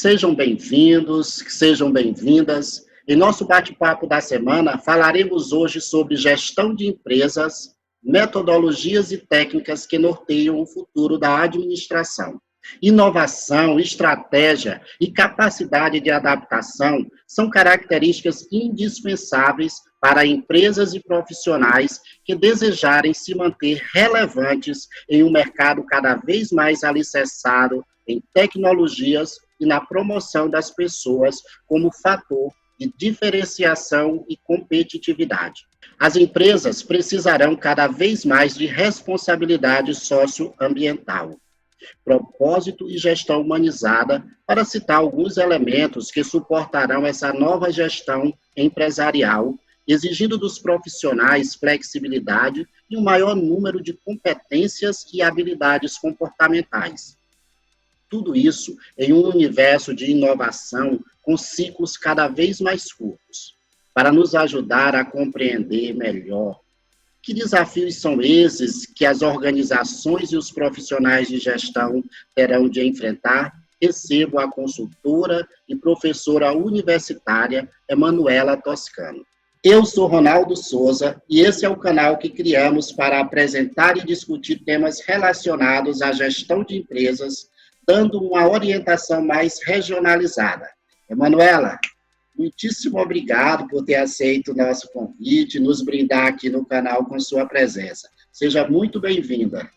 Sejam bem-vindos, sejam bem-vindas. Em nosso bate-papo da semana, falaremos hoje sobre gestão de empresas, metodologias e técnicas que norteiam o futuro da administração. Inovação, estratégia e capacidade de adaptação são características indispensáveis para empresas e profissionais que desejarem se manter relevantes em um mercado cada vez mais alicerçado em tecnologias e na promoção das pessoas como fator de diferenciação e competitividade. As empresas precisarão cada vez mais de responsabilidade socioambiental, propósito e gestão humanizada, para citar alguns elementos que suportarão essa nova gestão empresarial, exigindo dos profissionais flexibilidade e um maior número de competências e habilidades comportamentais. Tudo isso em um universo de inovação com ciclos cada vez mais curtos. Para nos ajudar a compreender melhor que desafios são esses que as organizações e os profissionais de gestão terão de enfrentar, recebo a consultora e professora universitária Emanuela Toscano. Eu sou Ronaldo Souza e esse é o canal que criamos para apresentar e discutir temas relacionados à gestão de empresas, dando uma orientação mais regionalizada. Emanuela, muitíssimo obrigado por ter aceito o nosso convite, nos brindar aqui no canal com sua presença. Seja muito bem-vinda.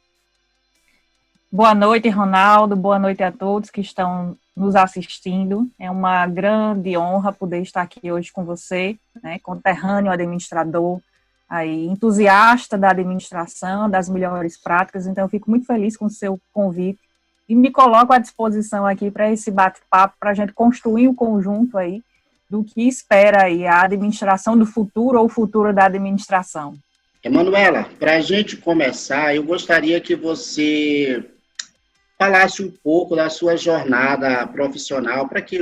Boa noite, Ronaldo. Boa noite a todos que estão nos assistindo. É uma grande honra poder estar aqui hoje com você, né, conterrâneo administrador, aí, entusiasta da administração, das melhores práticas. Então, eu fico muito feliz com o seu convite e me coloco à disposição aqui para esse bate-papo, para a gente construir um conjunto aí do que espera aí a administração do futuro ou o futuro da administração. Emanuela, para a gente começar, eu gostaria que você falasse um pouco da sua jornada profissional, para que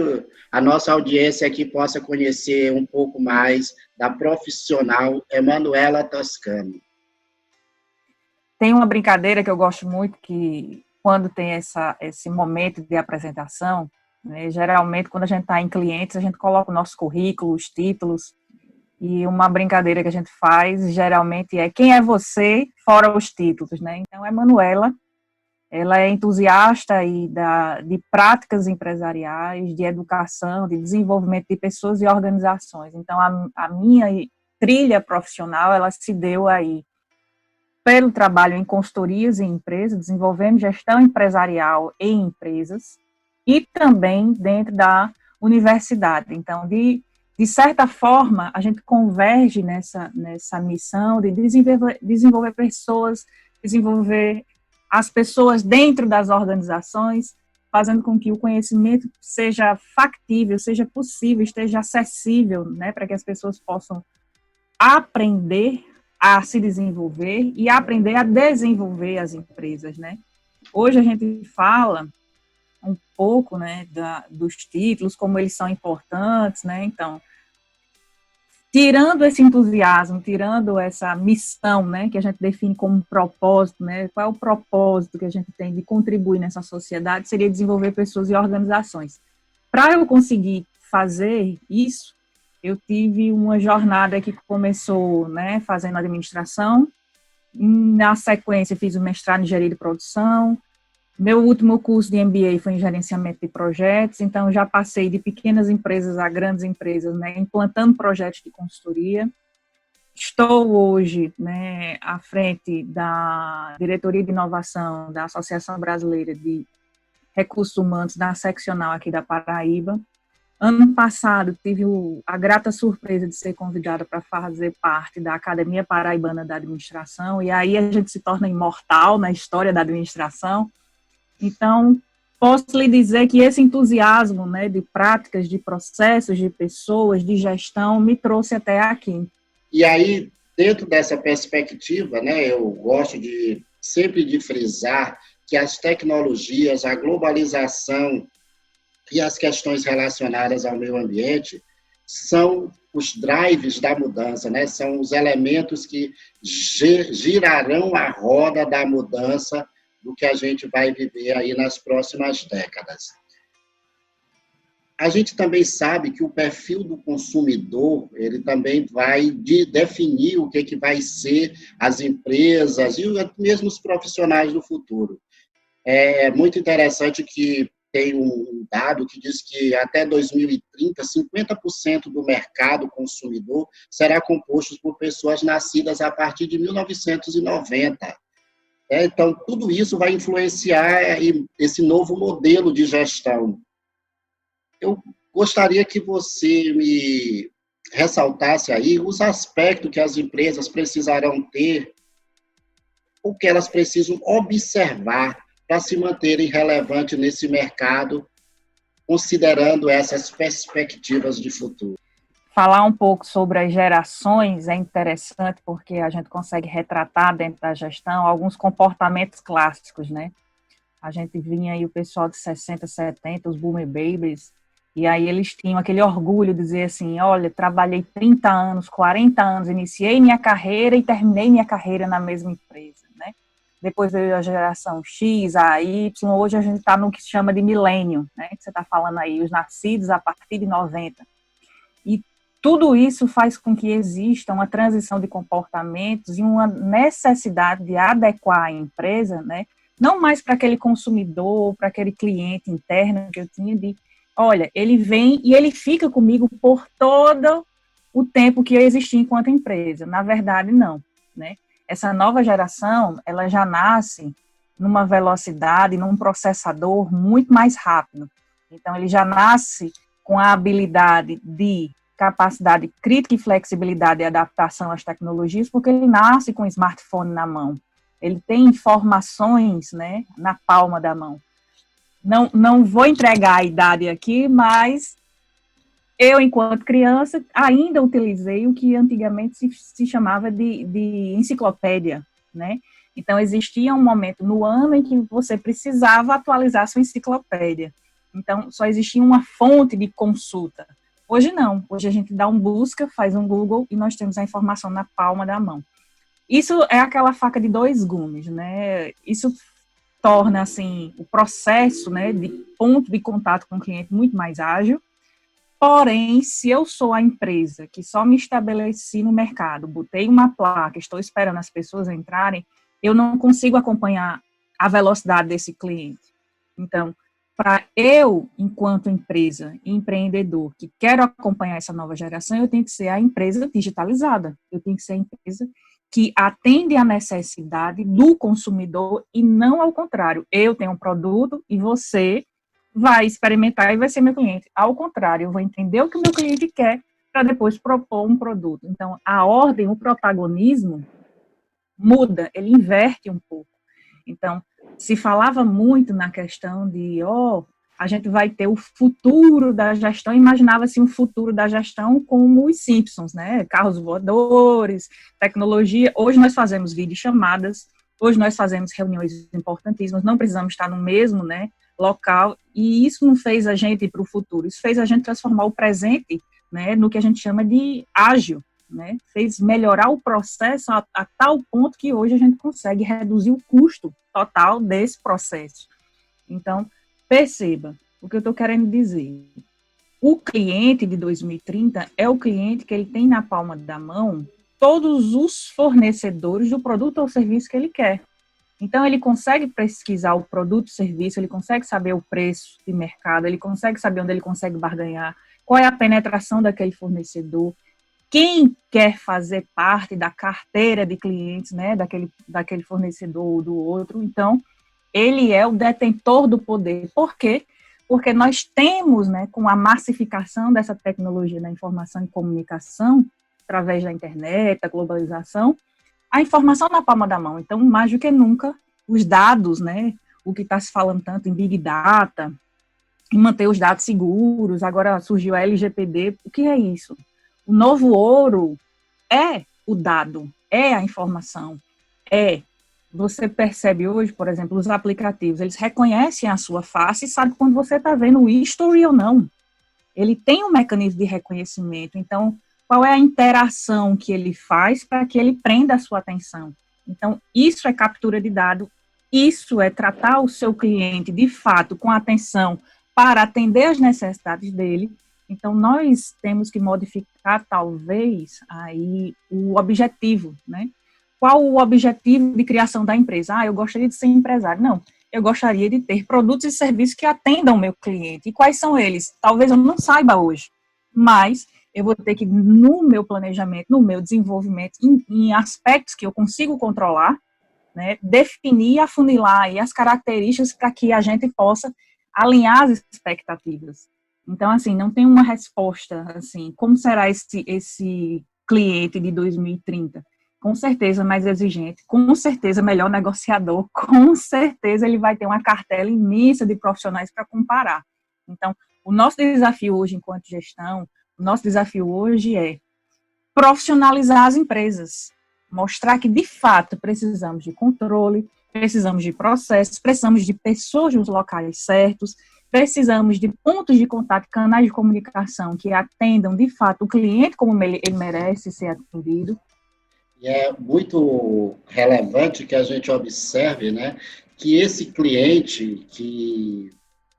a nossa audiência aqui possa conhecer um pouco mais da profissional Emanuela Toscano. Tem uma brincadeira que eu gosto muito, que quando tem esse momento de apresentação, né, geralmente quando a gente está em clientes, a gente coloca o nosso currículo, os títulos, e uma brincadeira que a gente faz, geralmente, é quem é você fora os títulos, né? Então, a Emanuela, ela é entusiasta aí de práticas empresariais, de educação, de desenvolvimento de pessoas e organizações. Então, a minha trilha profissional, ela se deu aí pelo trabalho em consultorias em empresas, desenvolvendo gestão empresarial em empresas, e também dentro da universidade. Então, de certa forma, a gente converge nessa missão de desenvolver pessoas, desenvolver as pessoas dentro das organizações, fazendo com que o conhecimento seja factível, seja possível, esteja acessível, né, para que as pessoas possam aprender a se desenvolver e aprender a desenvolver as empresas, né? Hoje a gente fala um pouco, né, dos títulos, como eles são importantes, né? Então, tirando esse entusiasmo, tirando essa missão, né, que a gente define como propósito, né? Qual é o propósito que a gente tem de contribuir nessa sociedade? Seria desenvolver pessoas e organizações. Para eu conseguir fazer isso, eu tive uma jornada que começou, né, fazendo administração. Na sequência, fiz o mestrado em engenharia de produção. Meu último curso de MBA foi em gerenciamento de projetos. Então, já passei de pequenas empresas a grandes empresas, né, implantando projetos de consultoria. Estou hoje, né, à frente da diretoria de inovação da Associação Brasileira de Recursos Humanos, da seccional aqui da Paraíba. Ano passado, tive a grata surpresa de ser convidada para fazer parte da Academia Paraibana da Administração, e aí a gente se torna imortal na história da administração. Então, posso lhe dizer que esse entusiasmo, né, de práticas, de processos, de pessoas, de gestão, me trouxe até aqui. E aí, dentro dessa perspectiva, né, eu gosto sempre de frisar que as tecnologias, a globalização e as questões relacionadas ao meio ambiente são os drives da mudança, né? São os elementos que girarão a roda da mudança do que a gente vai viver aí nas próximas décadas. A gente também sabe que o perfil do consumidor, ele também vai definir o que vai ser as empresas e mesmo os profissionais do futuro. É muito interessante que tem um dado que diz que até 2030, 50% do mercado consumidor será composto por pessoas nascidas a partir de 1990. Então, tudo isso vai influenciar esse novo modelo de gestão. Eu gostaria que você me ressaltasse aí os aspectos que as empresas precisarão ter, ou que elas precisam observar para se manterem relevantes nesse mercado, considerando essas perspectivas de futuro. Falar um pouco sobre as gerações é interessante porque a gente consegue retratar dentro da gestão alguns comportamentos clássicos, né? A gente vinha aí o pessoal de 60, 70, os boomer babies, e aí eles tinham aquele orgulho de dizer assim, olha, trabalhei 30 anos, 40 anos, iniciei minha carreira e terminei minha carreira na mesma empresa, né? Depois veio a geração X, a Y, hoje a gente está no que se chama de milênio, né? Que você está falando aí, os nascidos a partir de 90. E tudo isso faz com que exista uma transição de comportamentos e uma necessidade de adequar a empresa, né? Não mais para aquele consumidor, para aquele cliente interno que eu tinha de, olha, ele vem e ele fica comigo por todo o tempo que eu existi enquanto empresa. Na verdade, não, né? Essa nova geração, ela já nasce numa velocidade, num processador muito mais rápido. Então, ele já nasce com a habilidade de capacidade crítica e flexibilidade e adaptação às tecnologias, porque ele nasce com o smartphone na mão. Ele tem informações, né, na palma da mão. Não vou entregar a idade aqui, mas eu, enquanto criança, ainda utilizei o que antigamente se chamava de enciclopédia, né? Então, existia um momento no ano em que você precisava atualizar sua enciclopédia. Então, só existia uma fonte de consulta. Hoje não. Hoje a gente dá um busca, faz um Google e nós temos a informação na palma da mão. Isso é aquela faca de dois gumes, né? Isso torna, assim, o processo, né, de ponto de contato com o cliente muito mais ágil. Porém, se eu sou a empresa que só me estabeleci no mercado, botei uma placa, estou esperando as pessoas entrarem, eu não consigo acompanhar a velocidade desse cliente. Então, para eu, enquanto empresa e empreendedor, que quero acompanhar essa nova geração, eu tenho que ser a empresa digitalizada. Eu tenho que ser a empresa que atende à necessidade do consumidor e não ao contrário. Eu tenho um produto e você vai experimentar e vai ser meu cliente. Ao contrário, eu vou entender o que o meu cliente quer para depois propor um produto. Então, a ordem, o protagonismo muda, ele inverte um pouco. Então, se falava muito na questão de, a gente vai ter o futuro da gestão, imaginava-se um futuro da gestão como os Simpsons, né? Carros voadores, tecnologia. Hoje nós fazemos videochamadas, hoje nós fazemos reuniões importantíssimas, não precisamos estar no mesmo, né, local, e isso não fez a gente ir para o futuro, isso fez a gente transformar o presente, né, no que a gente chama de ágil, né, fez melhorar o processo a tal ponto que hoje a gente consegue reduzir o custo total desse processo. Então, perceba o que eu estou querendo dizer. O cliente de 2030 é o cliente que ele tem na palma da mão todos os fornecedores do produto ou serviço que ele quer. Então, ele consegue pesquisar o produto ou serviço, ele consegue saber o preço de mercado, ele consegue saber onde ele consegue barganhar, qual é a penetração daquele fornecedor, quem quer fazer parte da carteira de clientes, né, daquele fornecedor ou do outro. Então, ele é o detentor do poder. Por quê? Porque nós temos, né, com a massificação dessa tecnologia da informação e comunicação, através da internet, da globalização, a informação na palma da mão. Então, mais do que nunca, os dados, né, o que está se falando tanto em Big Data, em manter os dados seguros, agora surgiu a LGPD, o que é isso? O novo ouro é o dado, é a informação, você percebe hoje, por exemplo, os aplicativos, eles reconhecem a sua face e sabem quando você está vendo o history ou não. Ele tem um mecanismo de reconhecimento, então, qual é a interação que ele faz para que ele prenda a sua atenção? Então, isso é captura de dado, isso é tratar o seu cliente, de fato, com atenção para atender as necessidades dele. Então, nós temos que modificar, talvez, aí o objetivo, né? Qual o objetivo de criação da empresa? Eu gostaria de ser empresário. Não, eu gostaria de ter produtos e serviços que atendam o meu cliente. E quais são eles? Talvez eu não saiba hoje, mas eu vou ter que, no meu planejamento, no meu desenvolvimento, em aspectos que eu consigo controlar, né, definir, afunilar aí as características para que a gente possa alinhar as expectativas. Então, assim, não tem uma resposta, assim, como será esse cliente de 2030? Com certeza mais exigente, com certeza melhor negociador, com certeza ele vai ter uma cartela imensa de profissionais para comparar. Então, o nosso desafio hoje, enquanto gestão, o nosso desafio hoje é profissionalizar as empresas, mostrar que, de fato, precisamos de controle, precisamos de processos, precisamos de pessoas nos locais certos, precisamos de pontos de contato, canais de comunicação que atendam, de fato, o cliente como ele merece ser atendido. E é muito relevante que a gente observe, né, que esse cliente que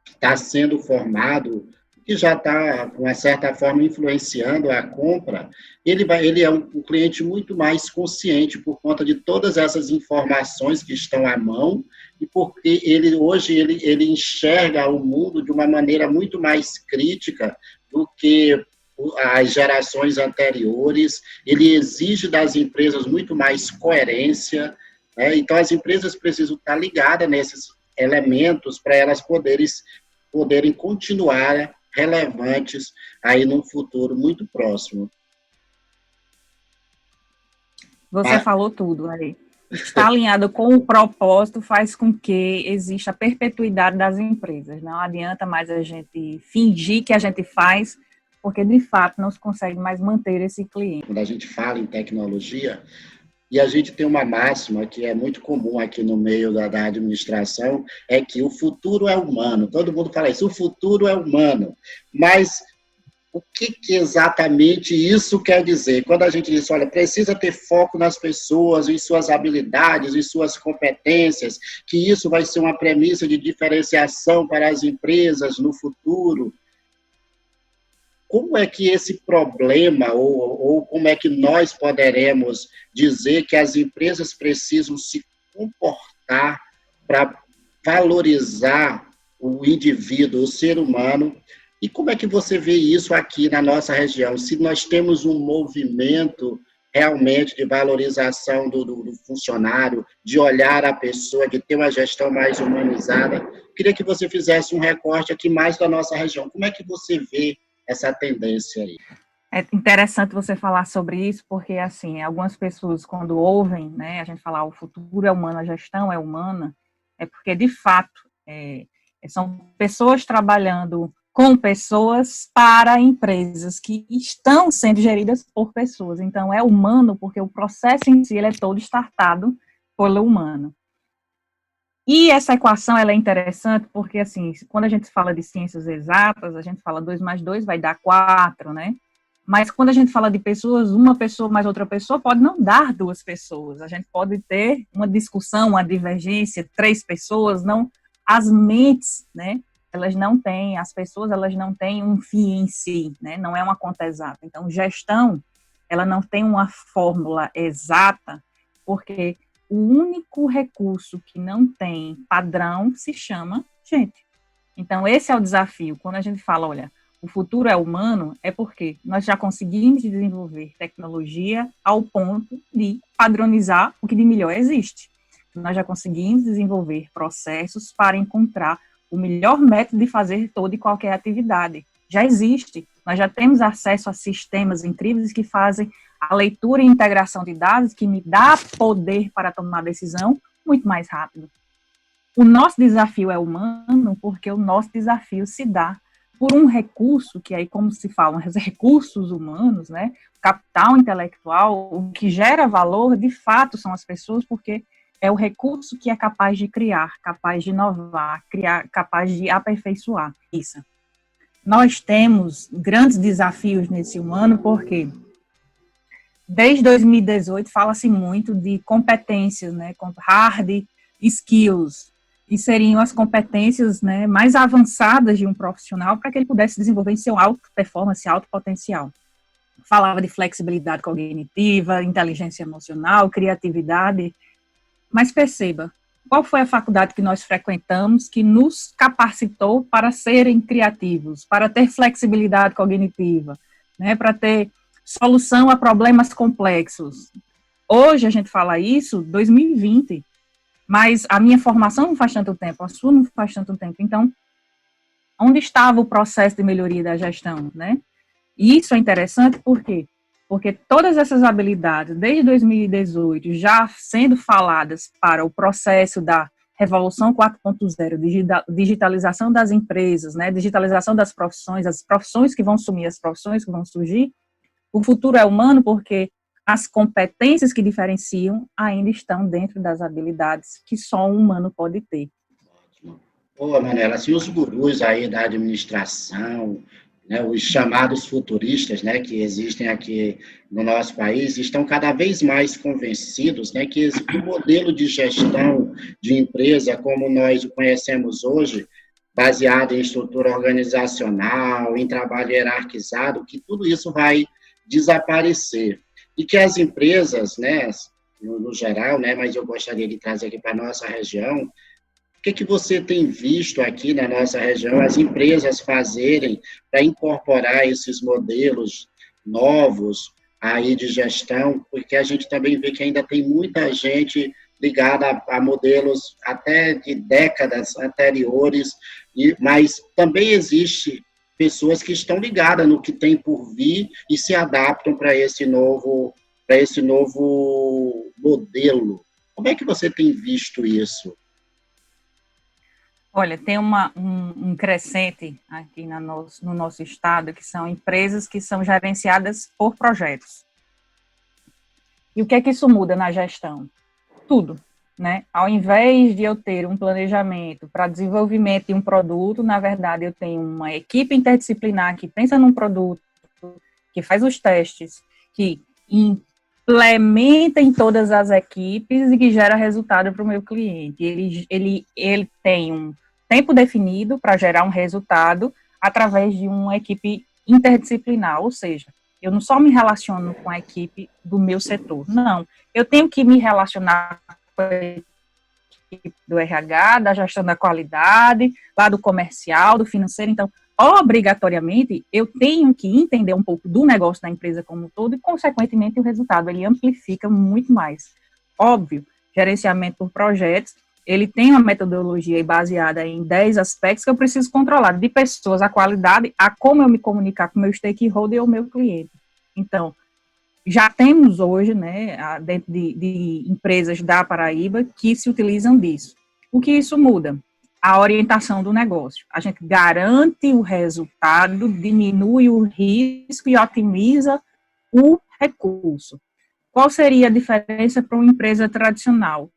está sendo formado, que já está, com uma certa forma, influenciando a compra, ele é um cliente muito mais consciente por conta de todas essas informações que estão à mão e porque hoje ele enxerga o mundo de uma maneira muito mais crítica do que as gerações anteriores, ele exige das empresas muito mais coerência, né? Então as empresas precisam estar ligadas nesses elementos para elas poderem continuar relevantes aí num futuro muito próximo. Você falou tudo aí. Estar alinhado com o propósito faz com que exista a perpetuidade das empresas. Não adianta mais a gente fingir que a gente faz, porque de fato não se consegue mais manter esse cliente. Quando a gente fala em tecnologia, e a gente tem uma máxima que é muito comum aqui no meio da administração, é que o futuro é humano. Todo mundo fala isso, o futuro é humano. Mas o que exatamente isso quer dizer? Quando a gente diz, olha, precisa ter foco nas pessoas, em suas habilidades, em suas competências, que isso vai ser uma premissa de diferenciação para as empresas no futuro. Como é que esse problema, ou como é que nós poderemos dizer que as empresas precisam se comportar para valorizar o indivíduo, o ser humano? E como é que você vê isso aqui na nossa região? Se nós temos um movimento realmente de valorização do funcionário, de olhar a pessoa, de ter uma gestão mais humanizada, queria que você fizesse um recorte aqui mais da nossa região. Como é que você vê essa tendência aí? É interessante você falar sobre isso, porque, assim, algumas pessoas, quando ouvem, né, a gente falar o futuro é humano, a gestão é humana, é porque, de fato, são pessoas trabalhando com pessoas para empresas que estão sendo geridas por pessoas. Então, é humano porque o processo em si ele é todo startado pelo humano. E essa equação ela é interessante porque, assim, quando a gente fala de ciências exatas, a gente fala 2 mais 2 vai dar 4, né? Mas quando a gente fala de pessoas, uma pessoa mais outra pessoa pode não dar 2 pessoas. A gente pode ter uma discussão, uma divergência, 3 pessoas, não, as mentes, né? Elas não têm, as pessoas, elas não têm um fim em si, né? Não é uma conta exata. Então, gestão, ela não tem uma fórmula exata, porque o único recurso que não tem padrão se chama gente. Então, esse é o desafio. Quando a gente fala, olha, o futuro é humano, é porque nós já conseguimos desenvolver tecnologia ao ponto de padronizar o que de melhor existe. Nós já conseguimos desenvolver processos para encontrar o melhor método de fazer toda e qualquer atividade. Já existe. Nós já temos acesso a sistemas incríveis que fazem a leitura e integração de dados, que me dá poder para tomar decisão muito mais rápido. O nosso desafio é humano, porque o nosso desafio se dá por um recurso, que aí, como se falam, os recursos humanos, né, capital intelectual, o que gera valor, de fato, são as pessoas, porque é o recurso que é capaz de criar, capaz de inovar, capaz de aperfeiçoar isso. Nós temos grandes desafios nesse humano, porque desde 2018 fala-se muito de competências, né, hard skills, que seriam as competências, né, mais avançadas de um profissional para que ele pudesse desenvolver seu alto performance, alto potencial. Falava de flexibilidade cognitiva, inteligência emocional, criatividade, mas perceba, qual foi a faculdade que nós frequentamos que nos capacitou para serem criativos, para ter flexibilidade cognitiva, né, para ter solução a problemas complexos? Hoje a gente fala isso, 2020, mas a minha formação não faz tanto tempo, a sua não faz tanto tempo. Então, onde estava o processo de melhoria da gestão, né? E isso é interessante por quê? Porque todas essas habilidades, desde 2018, já sendo faladas para o processo da Revolução 4.0, digitalização das empresas, né? Digitalização das profissões, as profissões que vão sumir, as profissões que vão surgir. O futuro é humano porque as competências que diferenciam ainda estão dentro das habilidades que só um humano pode ter. Boa, Manela, assim, os gurus aí da administração, né, os chamados futuristas, né, que existem aqui no nosso país, estão cada vez mais convencidos, né, que o modelo de gestão de empresa, como nós o conhecemos hoje, baseado em estrutura organizacional, em trabalho hierarquizado, que tudo isso vai desaparecer. E que as empresas, né, no geral, né, mas eu gostaria de trazer aqui para a nossa região, o que você tem visto aqui na nossa região as empresas fazerem para incorporar esses modelos novos aí de gestão, porque a gente também vê que ainda tem muita gente ligada a modelos até de décadas anteriores, mas também existe pessoas que estão ligadas no que tem por vir e se adaptam para esse novo modelo. Como é que você tem visto isso? Olha, tem um crescente aqui no nosso estado, que são empresas que são gerenciadas por projetos. E o que é que isso muda na gestão? Tudo, né? Ao invés de eu ter um planejamento para desenvolvimento de um produto, na verdade, eu tenho uma equipe interdisciplinar que pensa num produto, que faz os testes, que implementa em todas as equipes e que gera resultado para o meu cliente. Ele tem um tempo definido para gerar um resultado através de uma equipe interdisciplinar, ou seja, eu não só me relaciono com a equipe do meu setor, não, eu tenho que me relacionar com a equipe do RH, da gestão da qualidade, lá do comercial, do financeiro, então, obrigatoriamente, eu tenho que entender um pouco do negócio da empresa como um todo e, consequentemente, o resultado, ele amplifica muito mais. Óbvio, gerenciamento por projetos, ele tem uma metodologia baseada em 10 aspectos que eu preciso controlar, de pessoas, a qualidade, a como eu me comunicar com o meu stakeholder ou o meu cliente. Então, já temos hoje, né, dentro de empresas da Paraíba, que se utilizam disso. O que isso muda? A orientação do negócio. A gente garante o resultado, diminui o risco e otimiza o recurso. Qual seria a diferença para uma empresa tradicional?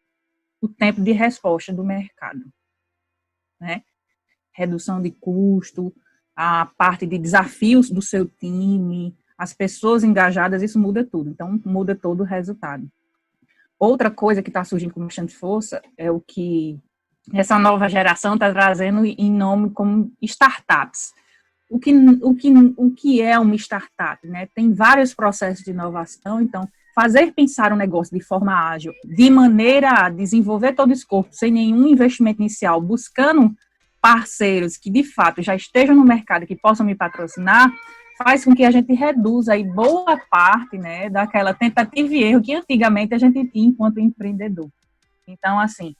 O tempo de resposta do mercado, né? Redução de custo, a parte de desafios do seu time, as pessoas engajadas, isso muda tudo. Então, muda todo o resultado. Outra coisa que está surgindo com bastante força é o que essa nova geração está trazendo em nome como startups. O que é uma startup, né? Tem vários processos de inovação, então, fazer pensar um negócio de forma ágil, de maneira a desenvolver todo o escopo, sem nenhum investimento inicial, buscando parceiros que, de fato, já estejam no mercado, que possam me patrocinar, faz com que a gente reduza aí boa parte, né, daquela tentativa e erro que antigamente a gente tinha enquanto empreendedor. Então, assim,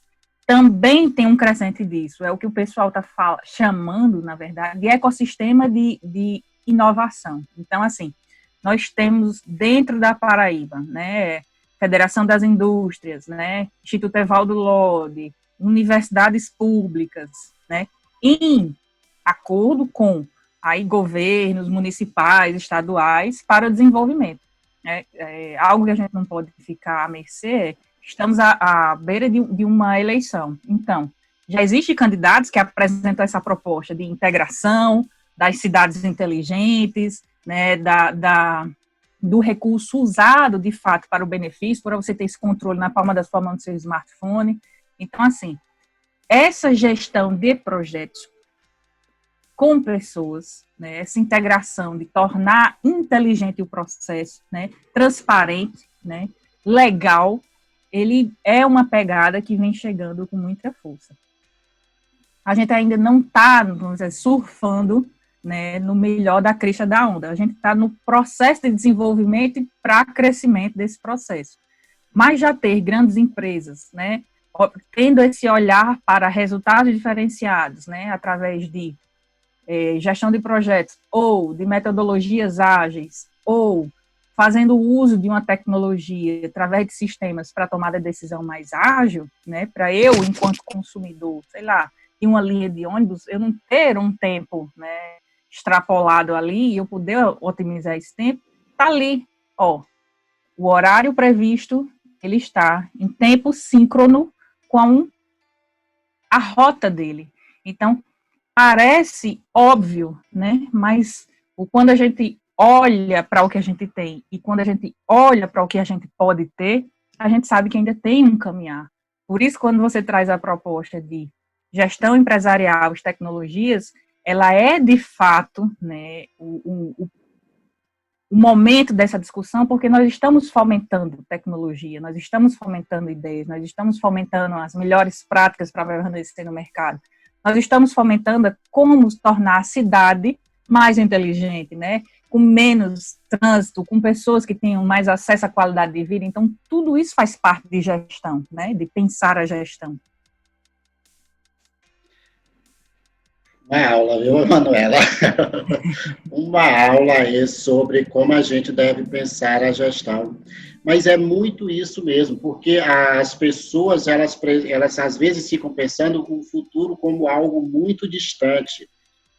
também tem um crescente disso, é o que o pessoal está chamando, na verdade, de ecossistema de inovação. Então, assim, nós temos dentro da Paraíba, né, Federação das Indústrias, né, Instituto Evaldo Lodge, universidades públicas, né, em acordo com aí governos municipais, estaduais, para o desenvolvimento. Algo que a gente não pode ficar à mercê, estamos à beira de uma eleição. Então, já existem candidatos que apresentam essa proposta de integração das cidades inteligentes, né, do recurso usado, de fato, para o benefício, para você ter esse controle na palma da sua mão do seu smartphone. Então, assim, essa gestão de projetos com pessoas, né, essa integração de tornar inteligente o processo, né, transparente, né, legal, ele é uma pegada que vem chegando com muita força. A gente ainda não está, vamos dizer, surfando, né, no melhor da crista da onda. A gente está no processo de desenvolvimento e para crescimento desse processo. Mas já ter grandes empresas, né, tendo esse olhar para resultados diferenciados, né, através de gestão de projetos, ou de metodologias ágeis, ou fazendo uso de uma tecnologia através de sistemas para tomada de decisão mais ágil, né, para eu, enquanto consumidor, sei lá, de uma linha de ônibus, eu não ter um tempo, né, extrapolado ali, e eu poder otimizar esse tempo, está ali, ó, o horário previsto, ele está em tempo síncrono com a rota dele. Então, parece óbvio, né? Mas quando a gente olha para o que a gente tem e quando a gente olha para o que a gente pode ter, a gente sabe que ainda tem um caminhar. Por isso, quando você traz a proposta de gestão empresarial, as tecnologias, ela é de fato, né, o momento dessa discussão, porque nós estamos fomentando tecnologia, nós estamos fomentando ideias, nós estamos fomentando as melhores práticas para permanecer no mercado. Nós estamos fomentando como tornar a cidade mais inteligente, né? Com menos trânsito, com pessoas que tenham mais acesso à qualidade de vida. Então, tudo isso faz parte de gestão, né? De pensar a gestão. Uma aula, viu, Manuela? Uma aula aí sobre como a gente deve pensar a gestão. Mas é muito isso mesmo, porque as pessoas, elas às vezes ficam pensando o futuro como algo muito distante.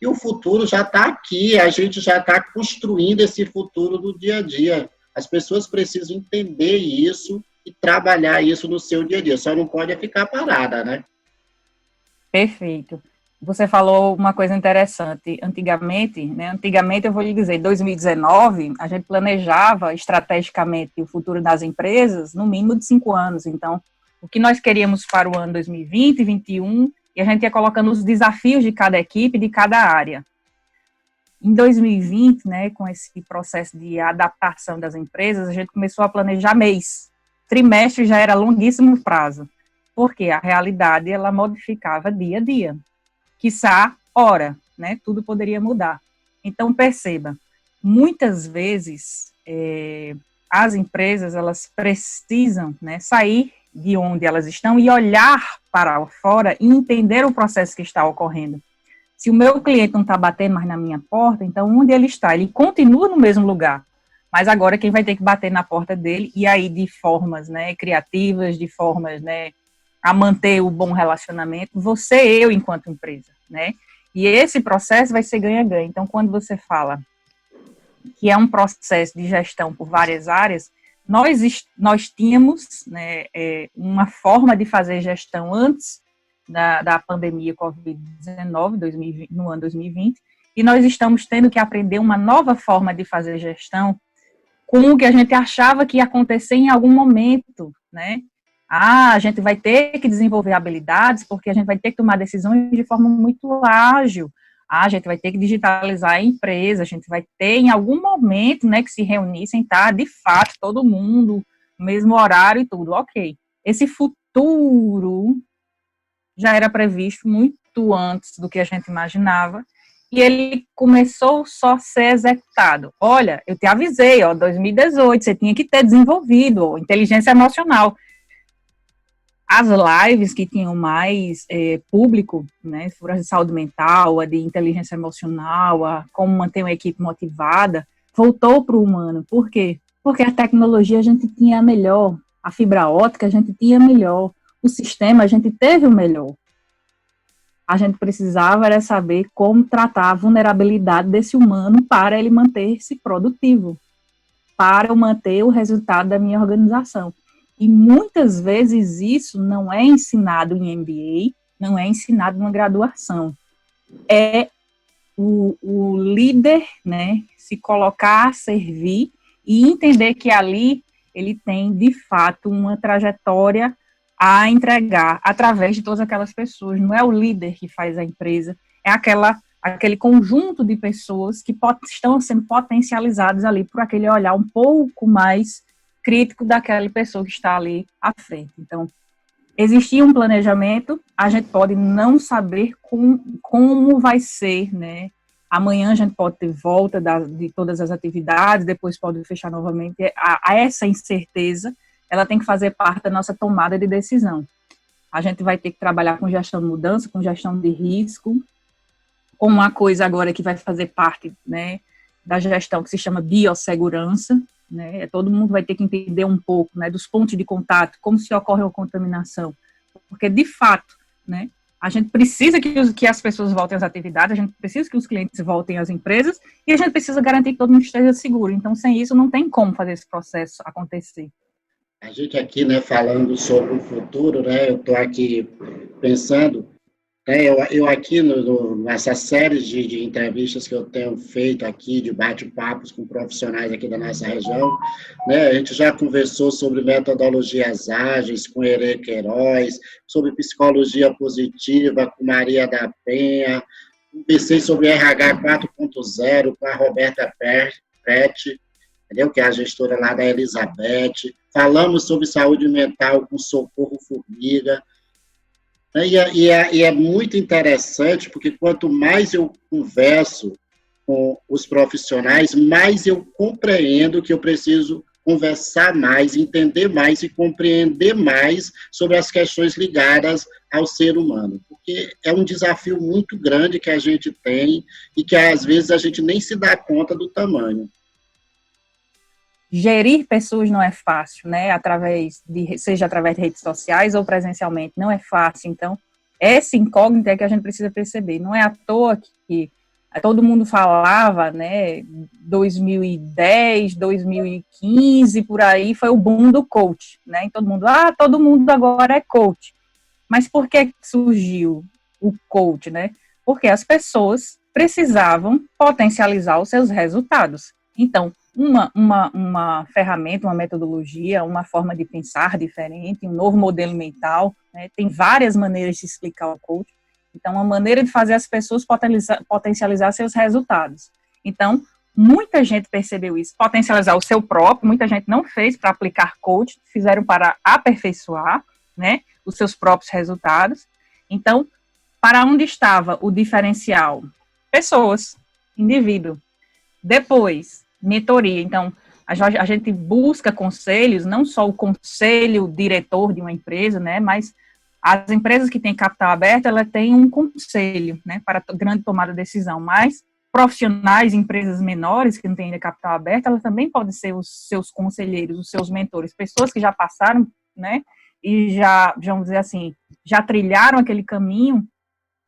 E o futuro já está aqui, a gente já está construindo esse futuro do dia a dia. As pessoas precisam entender isso e trabalhar isso no seu dia a dia, só não pode ficar parada, né? Perfeito. Você falou uma coisa interessante. Antigamente eu vou lhe dizer, em 2019, a gente planejava estrategicamente o futuro das empresas no mínimo de 5 anos. Então, o que nós queríamos para o ano 2020, 2021, e a gente ia colocando os desafios de cada equipe, de cada área. Em 2020, né, com esse processo de adaptação das empresas, a gente começou a planejar mês. Trimestre já era longuíssimo prazo, porque a realidade, ela modificava dia a dia. Quiçá, hora, né? Tudo poderia mudar. Então, perceba, muitas vezes as empresas, elas precisam, né, sair de onde elas estão e olhar para fora e entender o processo que está ocorrendo. Se o meu cliente não está batendo mais na minha porta, então onde ele está? Ele continua no mesmo lugar, mas agora quem vai ter que bater na porta dele, e aí de formas, né, criativas, de formas, né, a manter o bom relacionamento, eu, enquanto empresa, né? E esse processo vai ser ganha-ganha. Então, quando você fala que é um processo de gestão por várias áreas, nós tínhamos, né, uma forma de fazer gestão antes da pandemia Covid-19, no ano 2020, e nós estamos tendo que aprender uma nova forma de fazer gestão com o que a gente achava que ia acontecer em algum momento, né? A gente vai ter que desenvolver habilidades porque a gente vai ter que tomar decisões de forma muito ágil. A gente vai ter que digitalizar a empresa, a gente vai ter em algum momento, né, que se reunir, sentar de fato todo mundo, mesmo horário e tudo, ok. Esse futuro já era previsto muito antes do que a gente imaginava e ele começou só a ser executado. Olha, eu te avisei, 2018, você tinha que ter desenvolvido inteligência emocional. As lives que tinham mais público, né, foram a de saúde mental, a de inteligência emocional, a como manter uma equipe motivada, voltou para o humano. Por quê? Porque a tecnologia a gente tinha a melhor, a fibra ótica a gente tinha melhor, o sistema a gente teve o melhor. A gente precisava era saber como tratar a vulnerabilidade desse humano para ele manter-se produtivo, para eu manter o resultado da minha organização. E muitas vezes isso não é ensinado em MBA, não é ensinado numa graduação. É o líder, né, se colocar a servir e entender que ali ele tem, de fato, uma trajetória a entregar através de todas aquelas pessoas. Não é o líder que faz a empresa, é aquele conjunto de pessoas que estão sendo potencializadas ali por aquele olhar um pouco mais crítico daquela pessoa que está ali à frente. Então, existia um planejamento, a gente pode não saber como vai ser, né? Amanhã a gente pode ter volta de todas as atividades, depois pode fechar novamente. Essa incerteza, ela tem que fazer parte da nossa tomada de decisão. A gente vai ter que trabalhar com gestão de mudança, com gestão de risco, com uma coisa agora que vai fazer parte, né, da gestão que se chama biossegurança, né? Todo mundo vai ter que entender um pouco, né, dos pontos de contato, como se ocorre a contaminação, porque de fato, né, a gente precisa que as pessoas voltem às atividades, a gente precisa que os clientes voltem às empresas e a gente precisa garantir que todo mundo esteja seguro. Então, sem isso, não tem como fazer esse processo acontecer. A gente aqui, né, falando sobre o futuro, né, eu estou aqui pensando, né, eu aqui nessa série de entrevistas que eu tenho feito aqui, de bate-papos com profissionais aqui da nossa região, né, a gente já conversou sobre metodologias ágeis com Herê Queiroz, sobre psicologia positiva com Maria da Penha, conversei sobre RH 4.0 com a Roberta Prete, entendeu? Que é a gestora lá da Elizabeth. Falamos sobre saúde mental com Socorro Formiga. E é muito interessante, porque quanto mais eu converso com os profissionais, mais eu compreendo que eu preciso conversar mais, entender mais e compreender mais sobre as questões ligadas ao ser humano. Porque é um desafio muito grande que a gente tem e que, às vezes, a gente nem se dá conta do tamanho. Gerir pessoas não é fácil, né? Seja através de redes sociais ou presencialmente, não é fácil. Então, essa incógnita é que a gente precisa perceber. Não é à toa que todo mundo falava, né? 2010, 2015, por aí, foi o boom do coach, né? E todo mundo agora é coach. Mas por que surgiu o coach, né? Porque as pessoas precisavam potencializar os seus resultados. Então, uma ferramenta, uma metodologia, uma forma de pensar diferente, um novo modelo mental, né? Tem várias maneiras de explicar o coach. Então, uma maneira de fazer as pessoas potencializar seus resultados. Então, muita gente percebeu isso, potencializar o seu próprio, muita gente não fez para aplicar coach, fizeram para aperfeiçoar, né, os seus próprios resultados. Então, para onde estava o diferencial? Pessoas, indivíduo. Depois, mentoria. Então, a gente busca conselhos, não só o conselho diretor de uma empresa, né, mas as empresas que têm capital aberto, ela tem um conselho, né, para grande tomada de decisão, mas profissionais, empresas menores que não têm ainda capital aberto, elas também podem ser os seus conselheiros, os seus mentores, pessoas que já passaram, né, e já, vamos dizer assim, já trilharam aquele caminho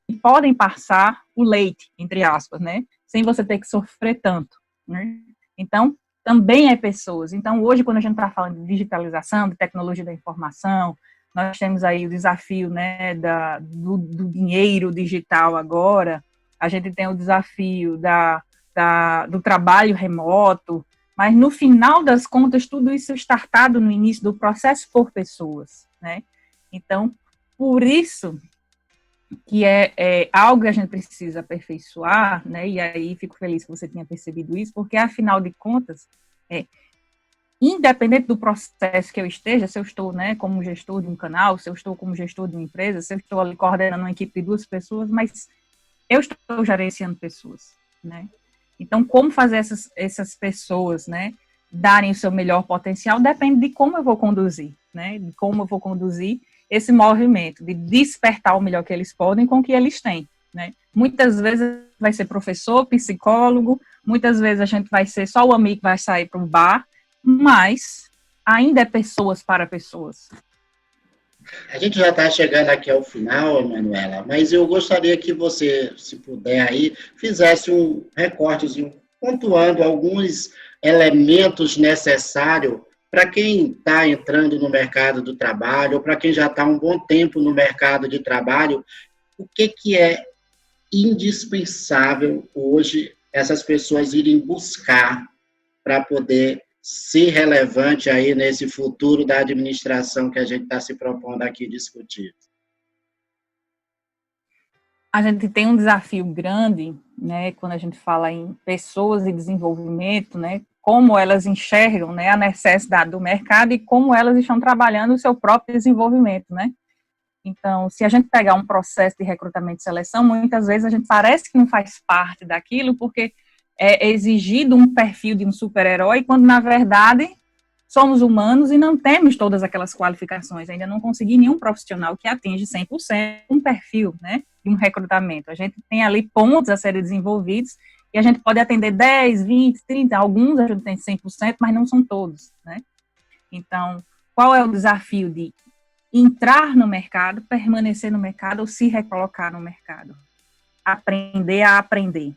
e podem passar o leite, entre aspas, né, sem você ter que sofrer tanto, né. Então, também é pessoas. Então, hoje, quando a gente está falando de digitalização, de tecnologia da informação, nós temos aí o desafio, né, do dinheiro digital agora, a gente tem o desafio do trabalho remoto, mas no final das contas, tudo isso é startado no início do processo por pessoas, né? Então, por isso que é algo que a gente precisa aperfeiçoar, né? E aí fico feliz que você tenha percebido isso, porque afinal de contas, independente do processo que eu esteja, se eu estou, né, como gestor de um canal, se eu estou como gestor de uma empresa, se eu estou ali coordenando uma equipe de 2 pessoas, mas eu estou gerenciando pessoas, né? Então, como fazer essas pessoas, né, darem o seu melhor potencial, depende de como eu vou conduzir, né? De como eu vou conduzir esse movimento, de despertar o melhor que eles podem com o que eles têm, né? Muitas vezes vai ser professor, psicólogo, muitas vezes a gente vai ser só o amigo que vai sair para um bar, mas ainda é pessoas para pessoas. A gente já está chegando aqui ao final, Manuela, mas eu gostaria que você, se puder aí, fizesse um recortezinho, pontuando alguns elementos necessários para quem está entrando no mercado do trabalho, ou para quem já está um bom tempo no mercado de trabalho, o que é indispensável hoje essas pessoas irem buscar para poder ser relevante aí nesse futuro da administração que a gente está se propondo aqui discutir? A gente tem um desafio grande, né, quando a gente fala em pessoas e desenvolvimento, né, como elas enxergam, né, a necessidade do mercado e como elas estão trabalhando o seu próprio desenvolvimento, né. Então, se a gente pegar um processo de recrutamento e seleção, muitas vezes a gente parece que não faz parte daquilo porque é exigido um perfil de um super-herói, quando na verdade somos humanos e não temos todas aquelas qualificações. Ainda não consegui nenhum profissional que atinge 100% um perfil, né, de um recrutamento. A gente tem ali pontos a serem desenvolvidos e a gente pode atender 10, 20, 30, alguns a gente tem 100%, mas não são todos, né? Então, qual é o desafio de entrar no mercado, permanecer no mercado ou se recolocar no mercado? Aprender a aprender.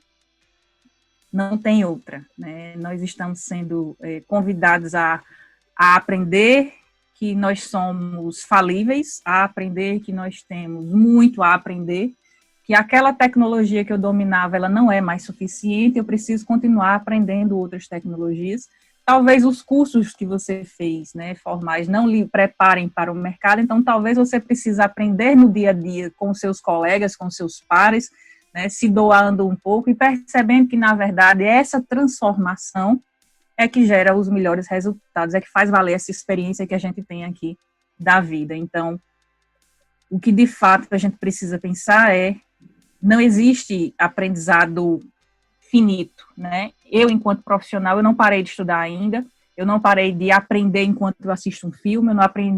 Não tem outra, né? Nós estamos sendo convidados a aprender que nós somos falíveis, a aprender que nós temos muito a aprender, que aquela tecnologia que eu dominava, ela não é mais suficiente, eu preciso continuar aprendendo outras tecnologias. Talvez os cursos que você fez, né, formais, não lhe preparem para o mercado, então talvez você precise aprender no dia a dia com seus colegas, com seus pares, né, se doando um pouco e percebendo que, na verdade, essa transformação é que gera os melhores resultados, é que faz valer essa experiência que a gente tem aqui da vida. Então, o que de fato a gente precisa pensar é, não existe aprendizado finito, né? Eu, enquanto profissional, eu não parei de estudar ainda, eu não parei de aprender enquanto eu assisto um filme, eu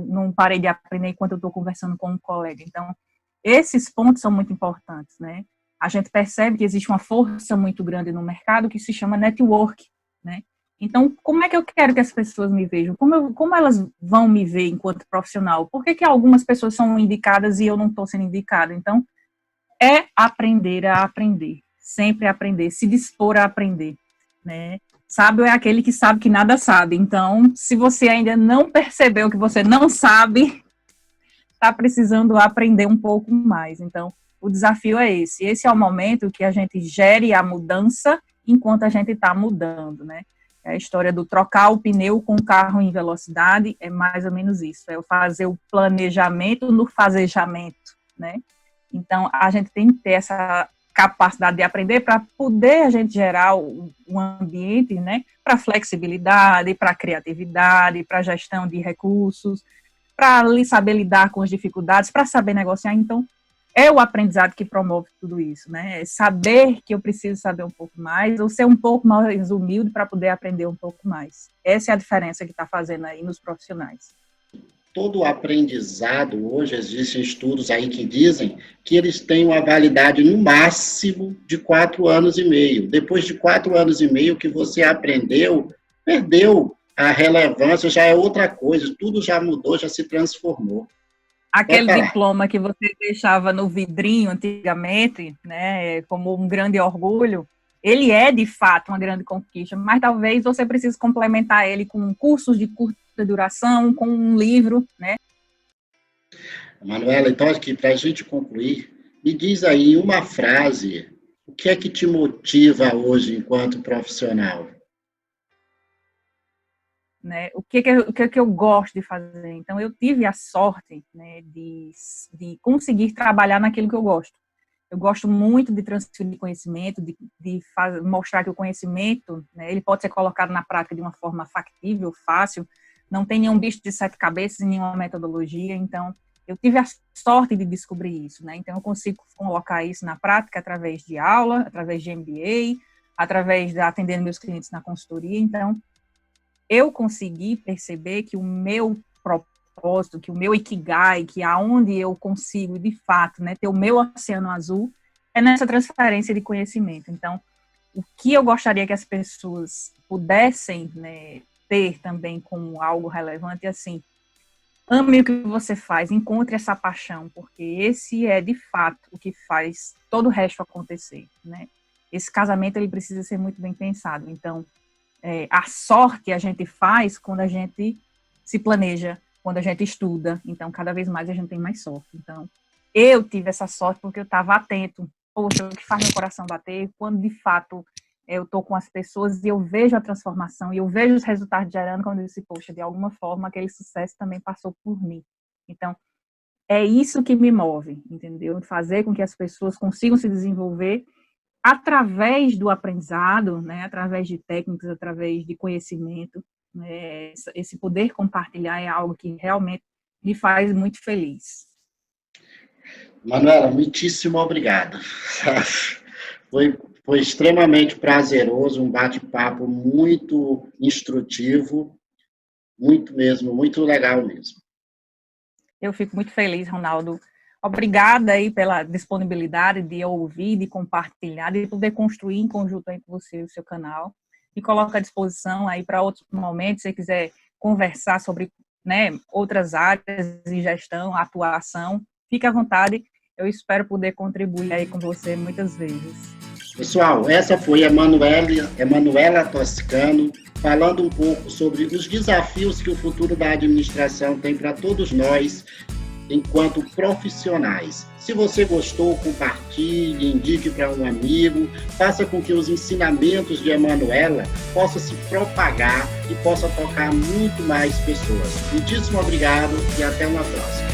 não parei de aprender enquanto eu estou conversando com um colega. Então, esses pontos são muito importantes, né? A gente percebe que existe uma força muito grande no mercado que se chama network, né? Então, como é que eu quero que as pessoas me vejam? Como elas vão me ver enquanto profissional? Por que algumas pessoas são indicadas e eu não estou sendo indicada? Então, é aprender a aprender, sempre aprender, se dispor a aprender, né? Sábio é aquele que sabe que nada sabe. Então, se você ainda não percebeu que você não sabe, está precisando aprender um pouco mais. Então, o desafio é esse. Esse é o momento que a gente gere a mudança enquanto a gente está mudando, né? A história do trocar o pneu com o carro em velocidade é mais ou menos isso. É o fazer o planejamento no fazejamento, né? Então, a gente tem que ter essa capacidade de aprender para poder a gente gerar um ambiente, né, para flexibilidade, para criatividade, para gestão de recursos, para saber lidar com as dificuldades, para saber negociar. Então, é o aprendizado que promove tudo isso, né? É saber que eu preciso saber um pouco mais, ou ser um pouco mais humilde para poder aprender um pouco mais. Essa é a diferença que está fazendo aí nos profissionais. Todo aprendizado, hoje existem estudos aí que dizem que eles têm uma validade no máximo de 4 anos e meio. Depois de 4 anos e meio que você aprendeu, perdeu a relevância, já é outra coisa, tudo já mudou, já se transformou. Aquele diploma que você deixava no vidrinho antigamente, né, como um grande orgulho, ele é de fato uma grande conquista, mas talvez você precise complementar ele com cursos de curta duração, com um livro, né? Manuela, então aqui, para a gente concluir, me diz aí uma frase, o que é que te motiva hoje enquanto profissional? Né, o que eu gosto de fazer. Então, eu tive a sorte, né, de conseguir trabalhar naquilo que eu gosto. Eu gosto muito de transferir conhecimento, mostrar que o conhecimento, né, ele pode ser colocado na prática de uma forma factível, fácil, não tem nenhum bicho de 7 cabeças e nenhuma metodologia. Então, eu tive a sorte de descobrir isso, né? Então, eu consigo colocar isso na prática através de aula, através de MBA, através de atendendo meus clientes na consultoria. Então, eu consegui perceber que o meu propósito, que o meu ikigai, que aonde eu consigo, de fato, né, ter o meu oceano azul, é nessa transferência de conhecimento. Então, o que eu gostaria que as pessoas pudessem, né, ter também como algo relevante é assim, ame o que você faz, encontre essa paixão, porque esse é, de fato, o que faz todo o resto acontecer, né? Esse casamento, ele precisa ser muito bem pensado. Então, a sorte a gente faz quando a gente se planeja, quando a gente estuda. Então, cada vez mais a gente tem mais sorte. Então, eu tive essa sorte porque eu estava atento. Poxa, o que faz meu coração bater? Quando, de fato, eu estou com as pessoas e eu vejo a transformação, e eu vejo os resultados gerando, quando eu disse, poxa, de alguma forma aquele sucesso também passou por mim. Então, é isso que me move, entendeu? Fazer com que as pessoas consigam se desenvolver através do aprendizado, né? Através de técnicas, através de conhecimento, né? Esse poder compartilhar é algo que realmente me faz muito feliz. Manuela, muitíssimo obrigado. Foi extremamente prazeroso, um bate-papo muito instrutivo, muito mesmo, muito legal mesmo. Eu fico muito feliz, Ronaldo. Obrigada aí pela disponibilidade de ouvir, de compartilhar, de poder construir em conjunto aí com você o seu canal. E coloco à disposição aí para outros momentos, se você quiser conversar sobre, né, outras áreas de gestão, atuação, fique à vontade. Eu espero poder contribuir aí com você muitas vezes. Pessoal, essa foi a Emanuela Toscano, falando um pouco sobre os desafios que o futuro da administração tem para todos nós, enquanto profissionais. Se você gostou, compartilhe, indique para um amigo, faça com que os ensinamentos de Emanuela possam se propagar e possa tocar muito mais pessoas. Muitíssimo obrigado e até uma próxima.